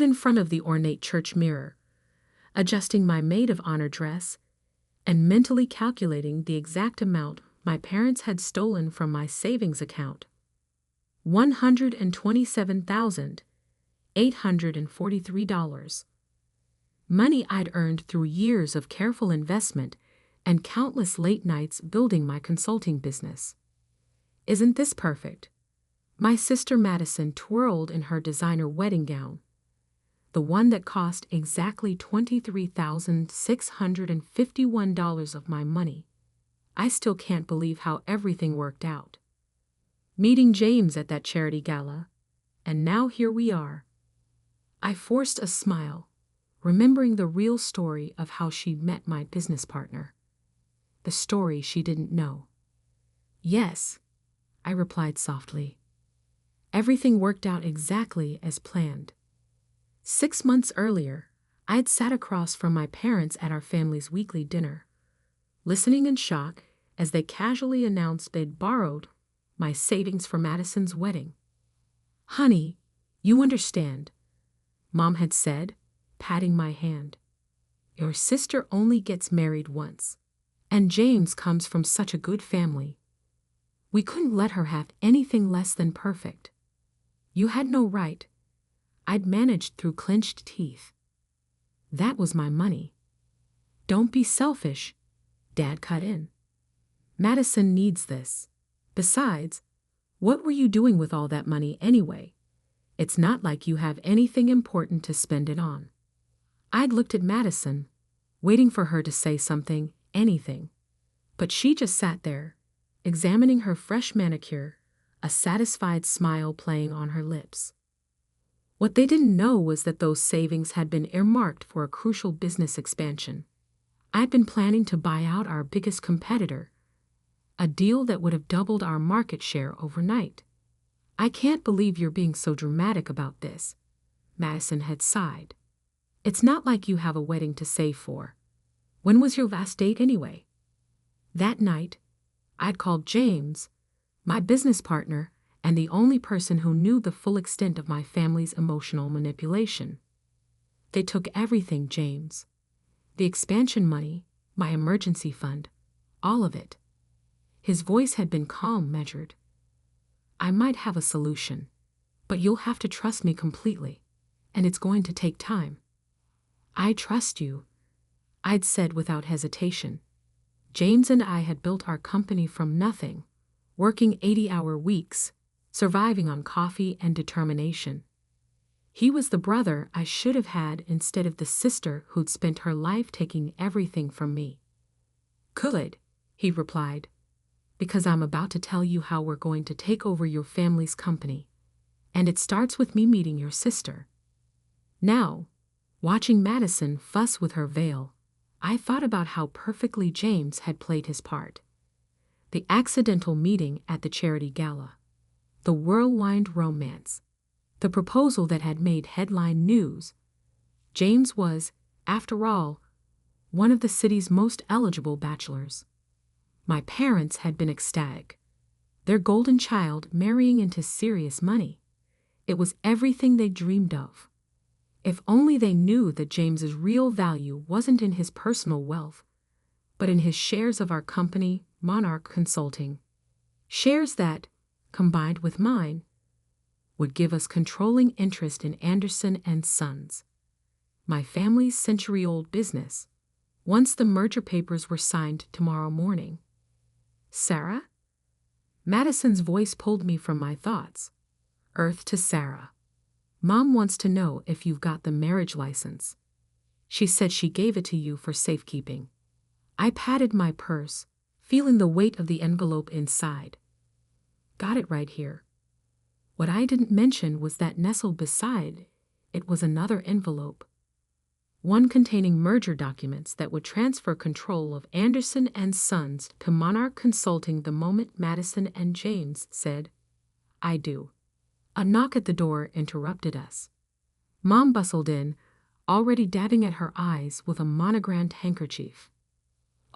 in front of the ornate church mirror, adjusting my maid of honor dress and mentally calculating the exact amount my parents had stolen from my savings account. $127,843. Money I'd earned through years of careful investment and countless late nights building my consulting business. Isn't this perfect? My sister Madison twirled in her designer wedding gown, the one that cost exactly $23,651 of my money. I still can't believe how everything worked out. Meeting James at that charity gala, and now here we are. I forced a smile, remembering the real story of how she met my business partner. The story she didn't know. Yes, I replied softly. Everything worked out exactly as planned. 6 months earlier, I'd sat across from my parents at our family's weekly dinner, listening in shock as they casually announced they'd borrowed my savings for Madison's wedding. "Honey, you understand," Mom had said, patting my hand. "Your sister only gets married once, and James comes from such a good family. We couldn't let her have anything less than perfect. You had no right." I'd managed through clenched teeth. "That was my money." "Don't be selfish," Dad cut in. "Madison needs this. Besides, what were you doing with all that money anyway? It's not like you have anything important to spend it on." I'd looked at Madison, waiting for her to say something, anything. But she just sat there, examining her fresh manicure, a satisfied smile playing on her lips. What they didn't know was that those savings had been earmarked for a crucial business expansion. I'd been planning to buy out our biggest competitor, a deal that would have doubled our market share overnight. "I can't believe you're being so dramatic about this," Madison had sighed. "It's not like you have a wedding to save for. When was your last date anyway?" That night, I'd called James, my business partner, and the only person who knew the full extent of my family's emotional manipulation. "They took everything, James. The expansion money, my emergency fund, all of it." His voice had been calm, measured. "I might have a solution, but you'll have to trust me completely, and it's going to take time." "I trust you," I'd said without hesitation. James and I had built our company from nothing, working 80-hour weeks, surviving on coffee and determination. He was the brother I should have had instead of the sister who'd spent her life taking everything from me. "Good," he replied, "because I'm about to tell you how we're going to take over your family's company, and it starts with me meeting your sister." Now, watching Madison fuss with her veil, I thought about how perfectly James had played his part. The accidental meeting at the charity gala, the whirlwind romance, the proposal that had made headline news. James was, after all, one of the city's most eligible bachelors. My parents had been ecstatic. Their golden child marrying into serious money. It was everything they dreamed of. If only they knew that James's real value wasn't in his personal wealth, but in his shares of our company, Monarch Consulting. Shares that, combined with mine, would give us controlling interest in Anderson and Sons, my family's century-old business, once the merger papers were signed tomorrow morning. "Sarah?" Madison's voice pulled me from my thoughts. Earth to Sarah. "Mom wants to know if you've got the marriage license. She said she gave it to you for safekeeping." I patted my purse, feeling the weight of the envelope inside. "Got it right here." What I didn't mention was that nestled beside it was another envelope, one containing merger documents that would transfer control of Anderson and Sons to Monarch Consulting the moment Madison and James said, "I do." A knock at the door interrupted us. Mom bustled in, already dabbing at her eyes with a monogrammed handkerchief.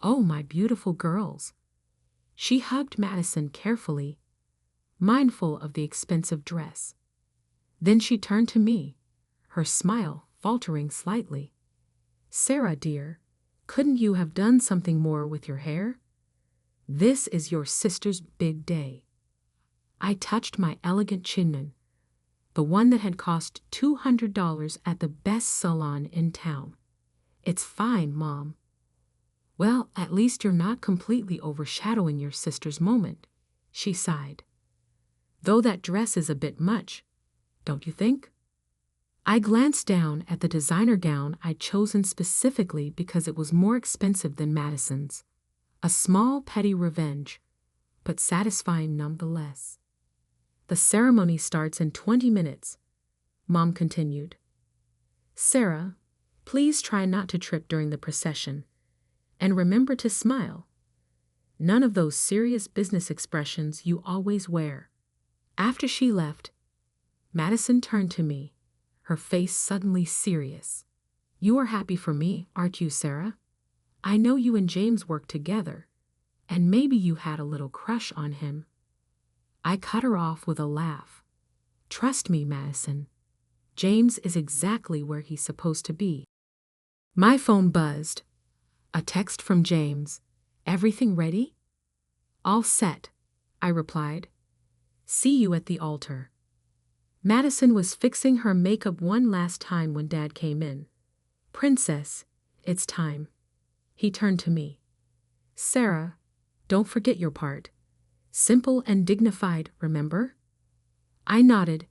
"Oh, my beautiful girls." She hugged Madison carefully, mindful of the expensive dress. Then she turned to me, her smile faltering slightly. "Sarah, dear, couldn't you have done something more with your hair? This is your sister's big day." I touched my elegant chignon, the one that had cost $200 at the best salon in town. "It's fine, Mom." "Well, at least you're not completely overshadowing your sister's moment," she sighed. "Though that dress is a bit much, don't you think?" I glanced down at the designer gown I'd chosen specifically because it was more expensive than Madison's. A small petty revenge, but satisfying nonetheless. "The ceremony starts in 20 minutes, Mom continued. "Sarah, please try not to trip during the procession. And remember to smile. None of those serious business expressions you always wear." After she left, Madison turned to me, her face suddenly serious. "You are happy for me, aren't you, Sarah? I know you and James worked together, and maybe you had a little crush on him." I cut her off with a laugh. "Trust me, Madison. James is exactly where he's supposed to be." My phone buzzed. A text from James. "Everything ready?" "All set," I replied. "See you at the altar." Madison was fixing her makeup one last time when Dad came in. "Princess, it's time." He turned to me. "Sarah, don't forget your part. Simple and dignified, remember?" I nodded,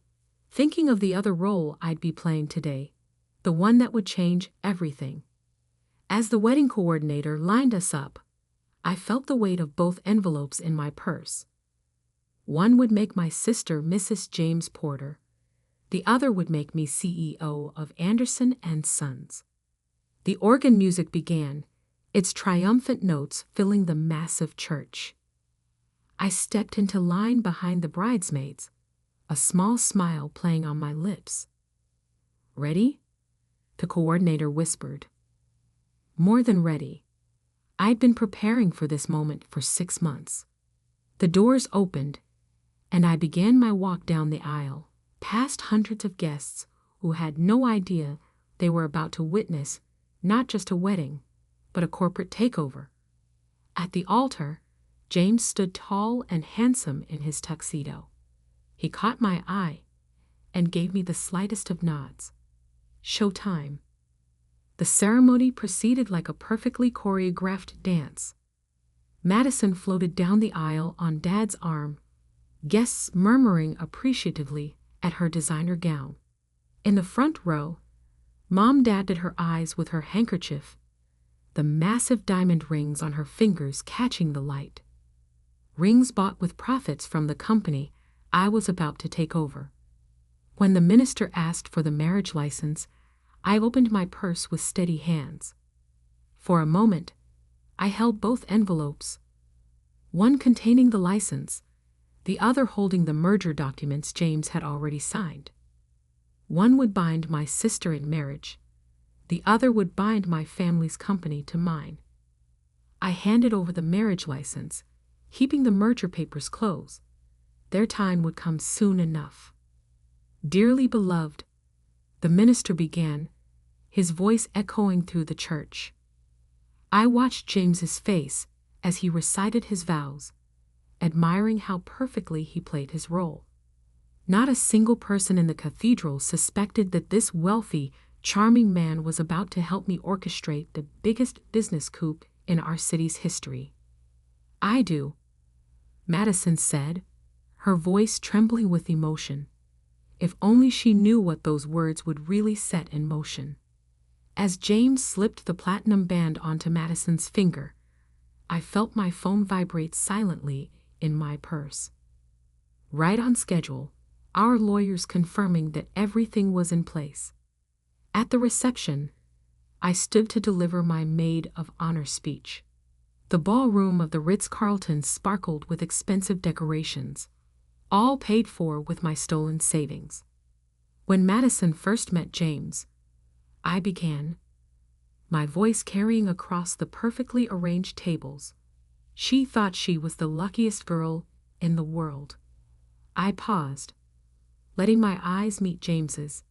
thinking of the other role I'd be playing today, the one that would change everything. As the wedding coordinator lined us up, I felt the weight of both envelopes in my purse. One would make my sister Mrs. James Porter. The other would make me CEO of Anderson and Sons. The organ music began, its triumphant notes filling the massive church. I stepped into line behind the bridesmaids, a small smile playing on my lips. "Ready?" the coordinator whispered. More than ready. I'd been preparing for this moment for 6 months. The doors opened, and I began my walk down the aisle, past hundreds of guests who had no idea they were about to witness not just a wedding, but a corporate takeover. At the altar, James stood tall and handsome in his tuxedo. He caught my eye and gave me the slightest of nods. Showtime. The ceremony proceeded like a perfectly choreographed dance. Madison floated down the aisle on Dad's arm, guests murmuring appreciatively at her designer gown. In the front row, Mom dabbed at her eyes with her handkerchief, the massive diamond rings on her fingers catching the light. Rings bought with profits from the company I was about to take over. When the minister asked for the marriage license, I opened my purse with steady hands. For a moment, I held both envelopes, one containing the license, the other holding the merger documents James had already signed. One would bind my sister in marriage, the other would bind my family's company to mine. I handed over the marriage license, keeping the merger papers close. Their time would come soon enough. "Dearly beloved," the minister began, his voice echoing through the church. I watched James's face as he recited his vows, admiring how perfectly he played his role. Not a single person in the cathedral suspected that this wealthy, charming man was about to help me orchestrate the biggest business coup in our city's history. "I do," Madison said, her voice trembling with emotion. If only she knew what those words would really set in motion. As James slipped the platinum band onto Madison's finger, I felt my phone vibrate silently in my purse. Right on schedule, our lawyers confirming that everything was in place. At the reception, I stood to deliver my maid of honor speech. The ballroom of the Ritz-Carlton sparkled with expensive decorations, all paid for with my stolen savings. When Madison first met James, I began, my voice carrying across the perfectly arranged tables. She thought she was the luckiest girl in the world. I paused, letting my eyes meet James's.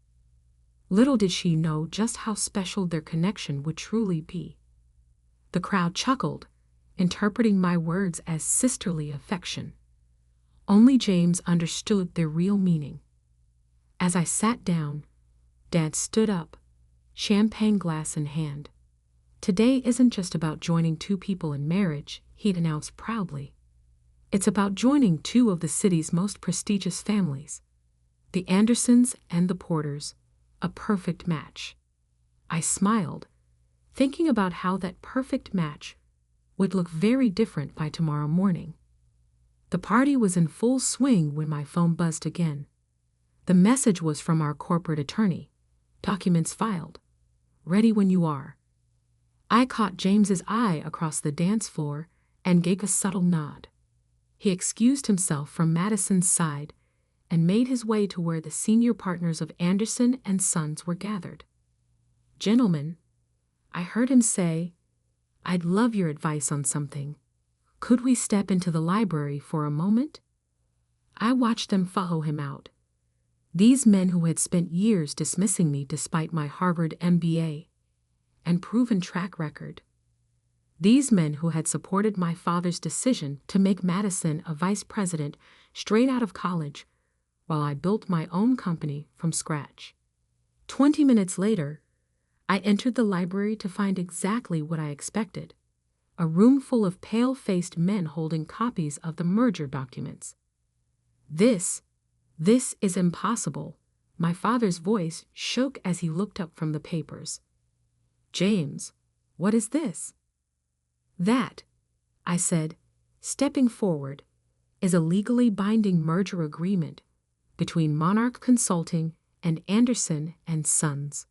Little did she know just how special their connection would truly be. The crowd chuckled, interpreting my words as sisterly affection. Only James understood their real meaning. As I sat down, Dad stood up, champagne glass in hand. Today isn't just about joining two people in marriage, he'd announced proudly. It's about joining two of the city's most prestigious families, the Andersons and the Porters, a perfect match. I smiled, thinking about how that perfect match would look very different by tomorrow morning. The party was in full swing when my phone buzzed again. The message was from our corporate attorney. Documents filed. Ready when you are. I caught James's eye across the dance floor and gave a subtle nod. He excused himself from Madison's side and made his way to where the senior partners of Anderson and Sons were gathered. "Gentlemen," I heard him say, "I'd love your advice on something. Could we step into the library for a moment?" I watched them follow him out. These men who had spent years dismissing me despite my Harvard MBA and proven track record. These men who had supported my father's decision to make Madison a vice president straight out of college while I built my own company from scratch. 20 minutes later, I entered the library to find exactly what I expected, a room full of pale-faced men holding copies of the merger documents. This is impossible." My father's voice shook as he looked up from the papers. "James, what is this?" "That," I said, stepping forward, "is a legally binding merger agreement between Monarch Consulting and Anderson and Sons.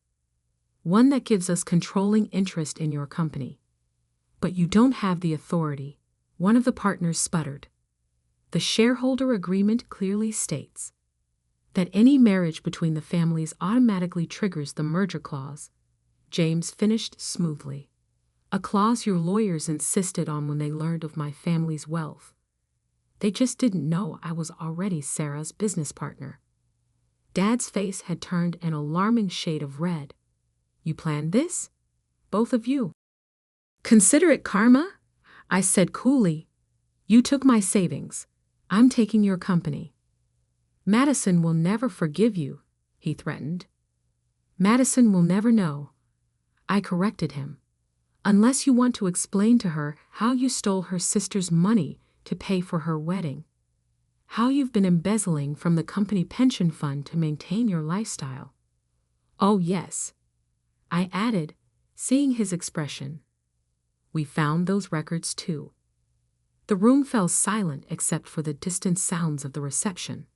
One that gives us controlling interest in your company. But you don't have the authority," one of the partners sputtered. "The shareholder agreement clearly states that any marriage between the families automatically triggers the merger clause," James finished smoothly. "A clause your lawyers insisted on when they learned of my family's wealth. They just didn't know I was already Sarah's business partner." Dad's face had turned an alarming shade of red. "You planned this? Both of you?" "Consider it karma," I said coolly. "You took my savings. I'm taking your company." "Madison will never forgive you," he threatened. "Madison will never know," I corrected him, "unless you want to explain to her how you stole her sister's money to pay for her wedding. How you've been embezzling from the company pension fund to maintain your lifestyle." "Oh, yes," I added, seeing his expression. "We found those records too." The room fell silent except for the distant sounds of the reception.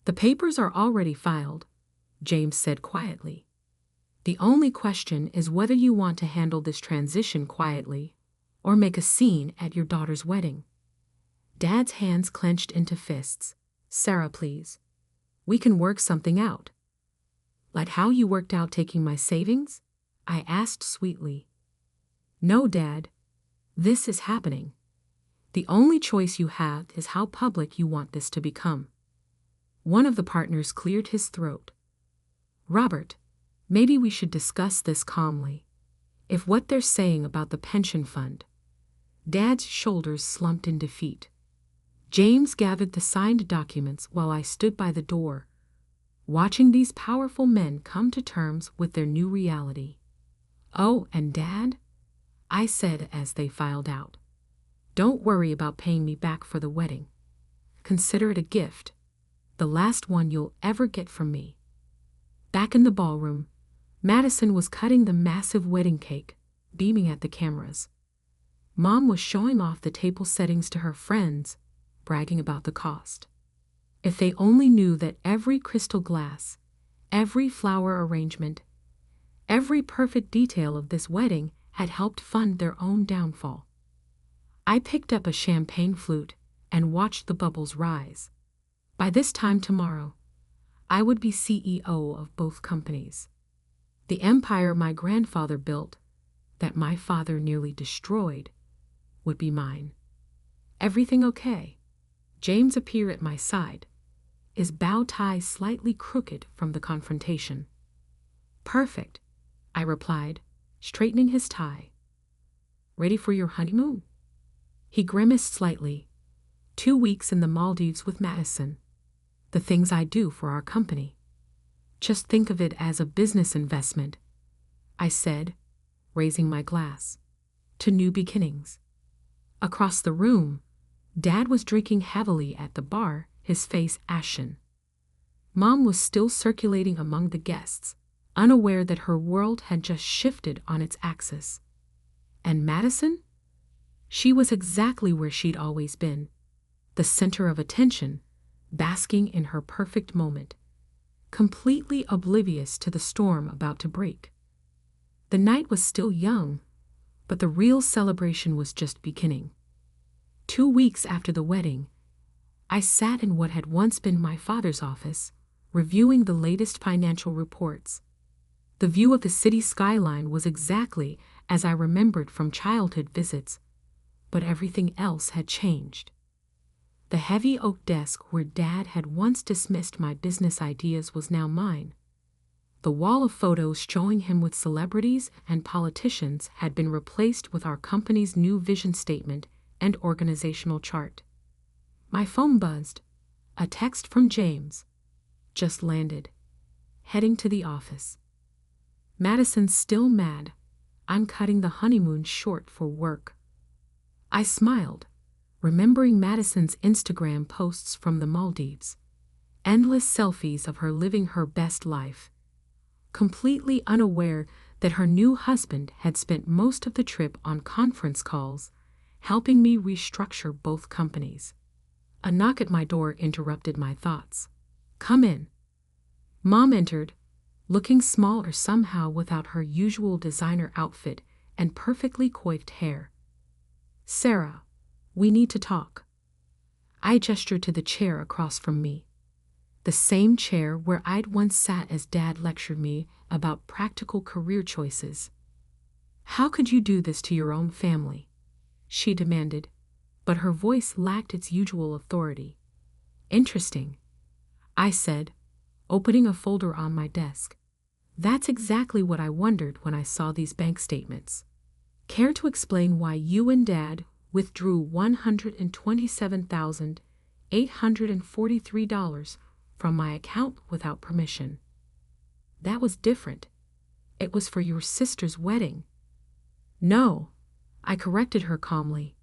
"The papers are already filed," James said quietly. "The only question is whether you want to handle this transition quietly or make a scene at your daughter's wedding." Dad's hands clenched into fists. "Sarah, please. We can work something out." "Like how you worked out taking my savings?" I asked sweetly. "No, Dad. This is happening. The only choice you have is how public you want this to become." One of the partners cleared his throat. "Robert, maybe we should discuss this calmly. If what they're saying about the pension fund..." Dad's shoulders slumped in defeat. James gathered the signed documents while I stood by the door, watching these powerful men come to terms with their new reality. "Oh, and Dad," I said as they filed out, "don't worry about paying me back for the wedding. Consider it a gift, the last one you'll ever get from me." Back in the ballroom, Madison was cutting the massive wedding cake, beaming at the cameras. Mom was showing off the table settings to her friends, bragging about the cost. If they only knew that every crystal glass, every flower arrangement, every perfect detail of this wedding had helped fund their own downfall. I picked up a champagne flute and watched the bubbles rise. By this time tomorrow, I would be CEO of both companies. The empire my grandfather built, that my father nearly destroyed, would be mine. "Everything okay?" James appeared at my side, his bow tie slightly crooked from the confrontation. Perfect, I replied, straightening his tie. Ready for your honeymoon? He grimaced slightly. 2 weeks in the Maldives with Madison. The things I do for our company. Just think of it as a business investment, I said, raising my glass. To new beginnings. Across the room, Dad was drinking heavily at the bar, his face ashen. Mom was still circulating among the guests, unaware that her world had just shifted on its axis. And Madison? She was exactly where she'd always been, the center of attention, basking in her perfect moment, completely oblivious to the storm about to break. The night was still young, but the real celebration was just beginning. 2 weeks after the wedding, I sat in what had once been my father's office, reviewing the latest financial reports. The view of the city skyline was exactly as I remembered from childhood visits, but everything else had changed. The heavy oak desk where Dad had once dismissed my business ideas was now mine. The wall of photos showing him with celebrities and politicians had been replaced with our company's new vision statement and organizational chart. My phone buzzed. A text from James. Just landed. Heading to the office. Madison's still mad. I'm cutting the honeymoon short for work. I smiled, remembering Madison's Instagram posts from the Maldives. Endless selfies of her living her best life. Completely unaware that her new husband had spent most of the trip on conference calls, helping me restructure both companies. A knock at my door interrupted my thoughts. Come in. Mom entered, looking smaller somehow without her usual designer outfit and perfectly coiffed hair. Sarah, we need to talk. I gestured to the chair across from me. The same chair where I'd once sat as Dad lectured me about practical career choices. How could you do this to your own family? She demanded, but her voice lacked its usual authority. Interesting, I said, opening a folder on my desk. That's exactly what I wondered when I saw these bank statements. Care to explain why you and Dad withdrew $127,843 from my account without permission? That was different. It was for your sister's wedding. No, I corrected her calmly.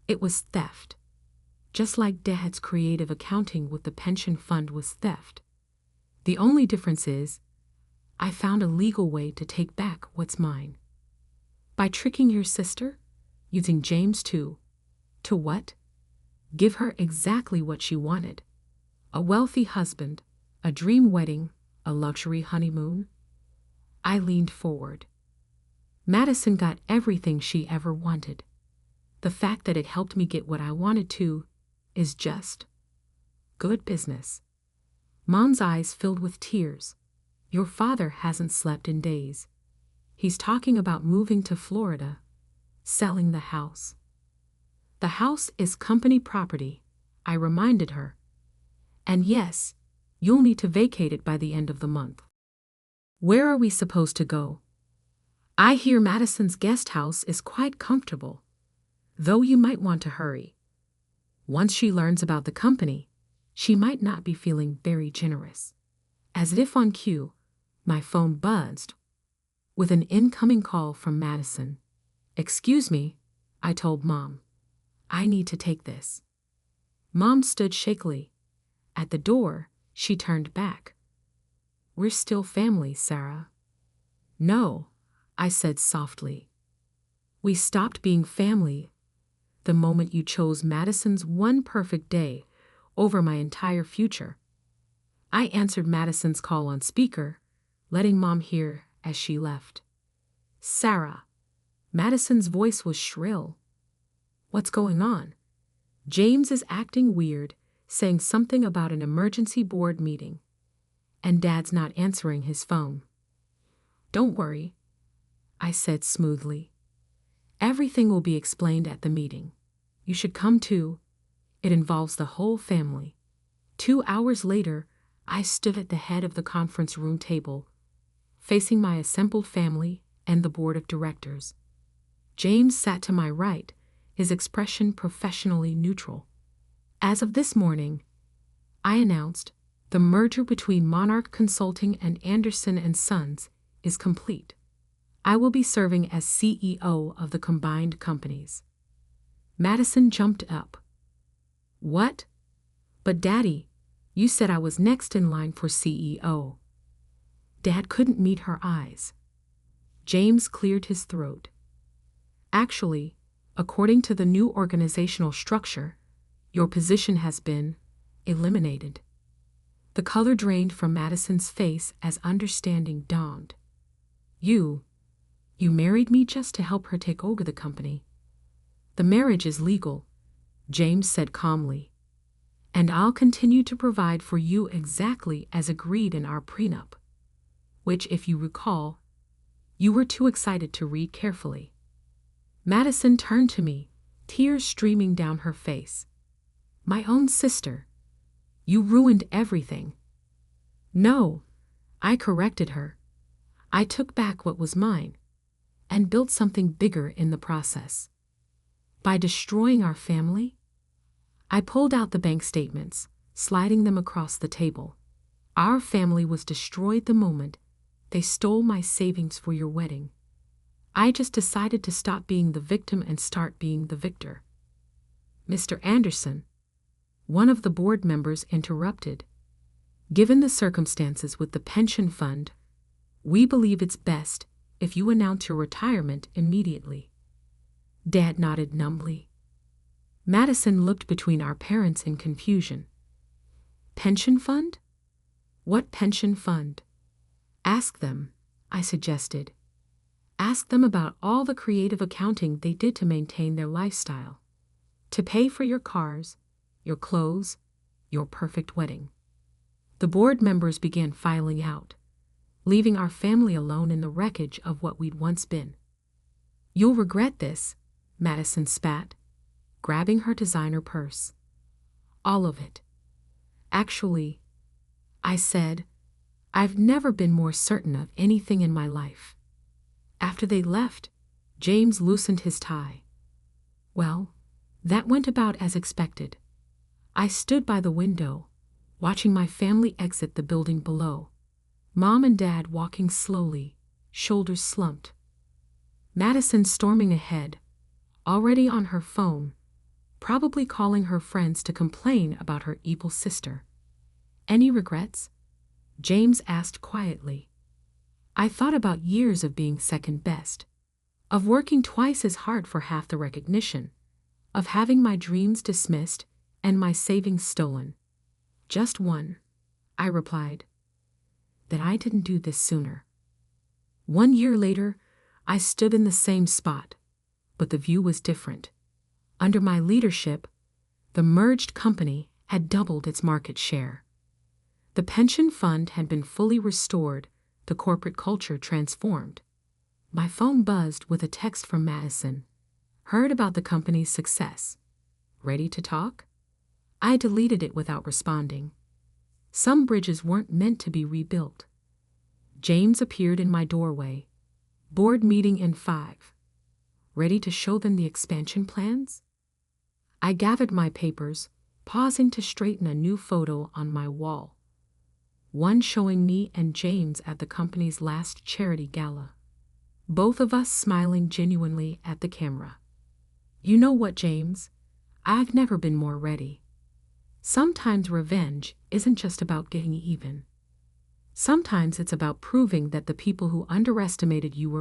It was theft. Just like Dad's creative accounting with the pension fund was theft. The only difference is, I found a legal way to take back what's mine. By tricking your sister, using James to what? Give her exactly what she wanted. A wealthy husband, a dream wedding, a luxury honeymoon. I leaned forward. Madison got everything she ever wanted. The fact that it helped me get what I wanted to is just good business. Mom's eyes filled with tears. Your father hasn't slept in days. He's talking about moving to Florida, selling the house. The house is company property, I reminded her. And yes, you'll need to vacate it by the end of the month. Where are we supposed to go? I hear Madison's guest house is quite comfortable, though you might want to hurry. Once she learns about the company, she might not be feeling very generous. As if on cue, my phone buzzed with an incoming call from Madison. Excuse me, I told Mom. I need to take this. Mom stood shakily. At the door, she turned back. We're still family, Sarah. No, I said softly. We stopped being family the moment you chose Madison's one perfect day over my entire future. I answered Madison's call on speaker, letting Mom hear as she left. Sarah. Madison's voice was shrill. What's going on? James is acting weird, saying something about an emergency board meeting. And Dad's not answering his phone. Don't worry, I said smoothly. Everything will be explained at the meeting. You should come too. It involves the whole family. 2 hours later, I stood at the head of the conference room table, facing my assembled family and the board of directors. James sat to my right, his expression professionally neutral. As of this morning, I announced, the merger between Monarch Consulting and Anderson & Sons is complete. I will be serving as CEO of the combined companies. Madison jumped up. What? But Daddy, you said I was next in line for CEO. Dad couldn't meet her eyes. James cleared his throat. Actually, according to the new organizational structure, your position has been eliminated. The color drained from Madison's face as understanding dawned. You married me just to help her take over the company. The marriage is legal, James said calmly. And I'll continue to provide for you exactly as agreed in our prenup, which, if you recall, you were too excited to read carefully. Madison turned to me, tears streaming down her face. My own sister. You ruined everything. No, I corrected her. I took back what was mine and built something bigger in the process. By destroying our family, I pulled out the bank statements, sliding them across the table. Our family was destroyed the moment they stole my savings for your wedding. I just decided to stop being the victim and start being the victor. Mr. Anderson, one of the board members interrupted. Given the circumstances with the pension fund, we believe it's best if you announce your retirement immediately. Dad nodded numbly. Madison looked between our parents in confusion. Pension fund? What pension fund? Ask them, I suggested. Ask them about all the creative accounting they did to maintain their lifestyle, to pay for your cars, your clothes, your perfect wedding. The board members began filing out, leaving our family alone in the wreckage of what we'd once been. You'll regret this, Madison spat, grabbing her designer purse. All of it. Actually, I said, I've never been more certain of anything in my life. After they left, James loosened his tie. Well, that went about as expected. I stood by the window, watching my family exit the building below. Mom and Dad walking slowly, shoulders slumped. Madison storming ahead, already on her phone, probably calling her friends to complain about her evil sister. Any regrets? James asked quietly. I thought about years of being second best, of working twice as hard for half the recognition, of having my dreams dismissed and my savings stolen. Just one, I replied. That I didn't do this sooner. 1 year later, I stood in the same spot, but the view was different. Under my leadership, the merged company had doubled its market share. The pension fund had been fully restored, the corporate culture transformed. My phone buzzed with a text from Madison. Heard about the company's success. Ready to talk? I deleted it without responding. Some bridges weren't meant to be rebuilt. James appeared in my doorway. Board meeting in 5. Ready to show them the expansion plans? I gathered my papers, pausing to straighten a new photo on my wall. One showing me and James at the company's last charity gala. Both of us smiling genuinely at the camera. You know what, James? I've never been more ready. Sometimes revenge isn't just about getting even. Sometimes it's about proving that the people who underestimated you were